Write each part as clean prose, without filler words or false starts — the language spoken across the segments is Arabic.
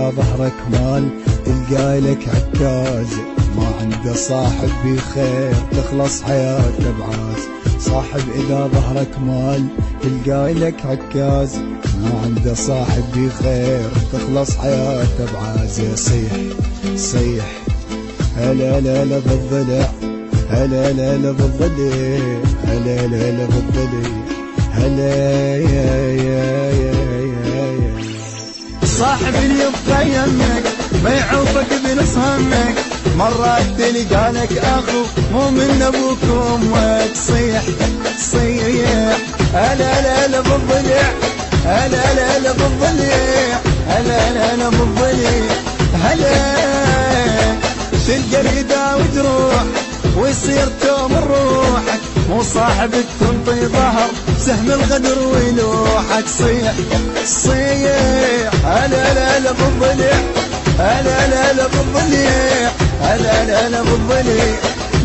إذا ظهرك مال تلقى لك عكاز، ما عنده صاحب بخير تخلص حياته بعاز. صاحب إذا ظهرك مال تلقى لك عكاز، ما عنده صاحب بخير تخلص حياته بعاز. صيح صيح هلا لا لا بالضلع، هلا لا لا بالضلع، هلا لا لا بالضلع، هلا يا يا يا يا. صاحب اللي يبقى يمك ما يعوفك بنص همك، مرات تلقى لك اخو مو من ابوك وامك. صيح صيح هلا لا لا بالضلع، هلا لا لا بالضلع، هلا لا لا بالضلع، هلا. تلقى الإذا وتروح ويصير توم روحك، مو صاحبك تنطي ظهر سهم الغدر ويلوحك. صيح صيح هلا لا لا بالضلع، هلا لا لا بالضلع، هلا لا لا بالضلع،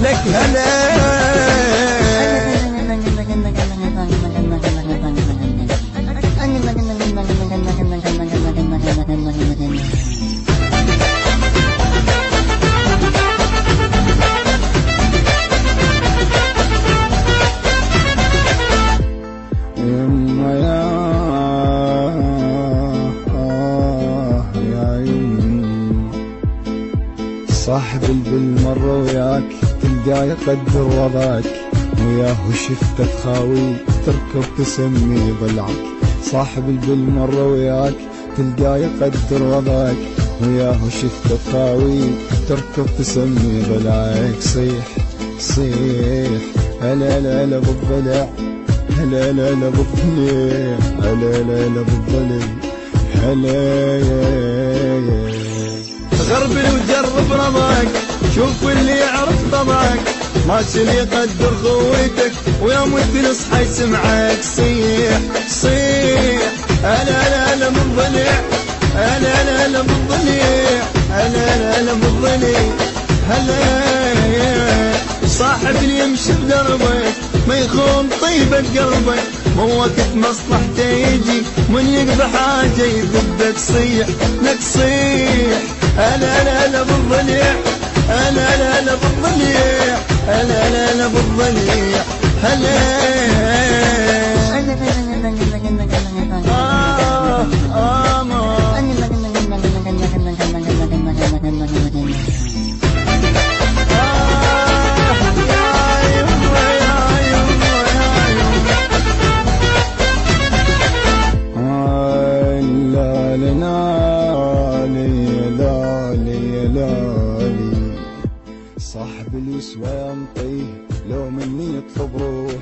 لك هلا. صاحب بالمر وياك تلقاه يقدر وضعك، وياه شفته تخاوي تركب تسمي ضلعك. صاحب بالمر وياك تلقاه يقدر وضعك، وياه شفته تخاوي تركب تسمي ضلعك. صيح صيح هلا لا لا بالضلع، هلا لا لا بالضلع، هلا لا لا بالضلع، هلا يا يا. غربل وجرب رضاك، شوف اللي يعرف طبعك، ماشي اللي يقدر خويتك ويوم تصحى يسمعك. صيح صيح هلا لا لا بالضلع، هلا لا لا بالضلع، هلا لا لا بالضلع، هلا. صاحب اللي يمشي بدربك ما يخون طيبة قلبك، مو وقت مصلحته يجي من يقضي حاجة يذبك. صيح لك صيح هلا لا لا بالضلع، هلا لا لا بالضلع، هلا لا لا بالضلع، هلا. صاحب اليسوى ينطيه لو مني يطلب روحي.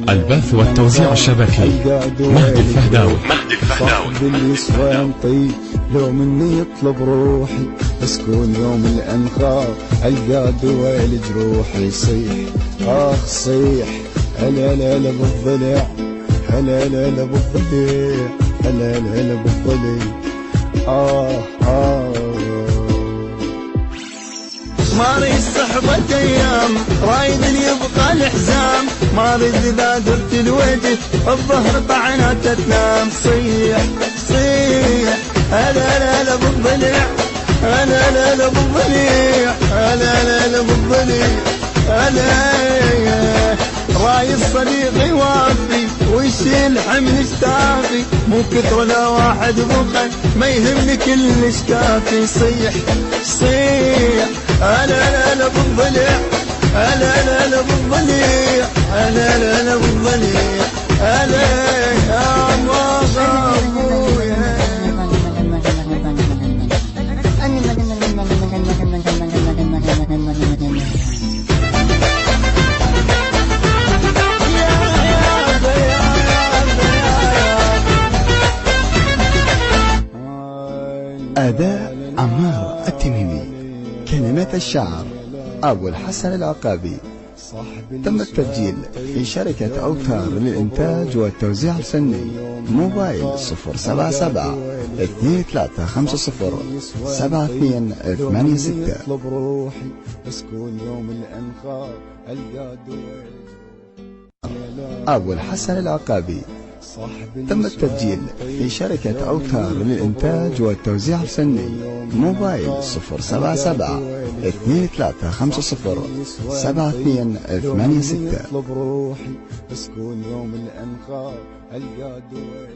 البث والتوزيع الشبكي مهدي الفهداوي. صاحب اليسوى ينطيه لو مني يطلب روحي، اسكون يوم الانخاء القى دويل جروحي. صيح اخ صيح هلا لا لا بالضلع، هلا لا لا بالضلع، هلا لا لا بالضلع، ما اريد صحبة ايام، رايد اللي يبقى الحزام، ما اريد اذا درت الوجه الظهر طعنات تنام. صيح صيح هلا لا لا بالضلع، هلا لا لا بالضلع، هلا لا لا بالضلع، هلا. رايد صديقي وافي ويشيل حمل اشتافي، مو كثر لا واحد بخل ما يهمني كلش كافي. صيح صيح هلا لا لا بالضلع، هلا لا لا بالضلع، هلا لا لا بالضلع، هلا يا أداء عمار التميمي، كلمات الشعر أبو الحسن العقابي. تم التسجيل في شركة أوتار للإنتاج والتوزيع الفني. موبايل 077 2350 7286. أبو الحسن العقابي. تم التسجيل في شركة أوتار للإنتاج والتوزيع الفني. موبايل 077-2350-7286. اطلب روحي بسكون يوم الأنخار القى دويل.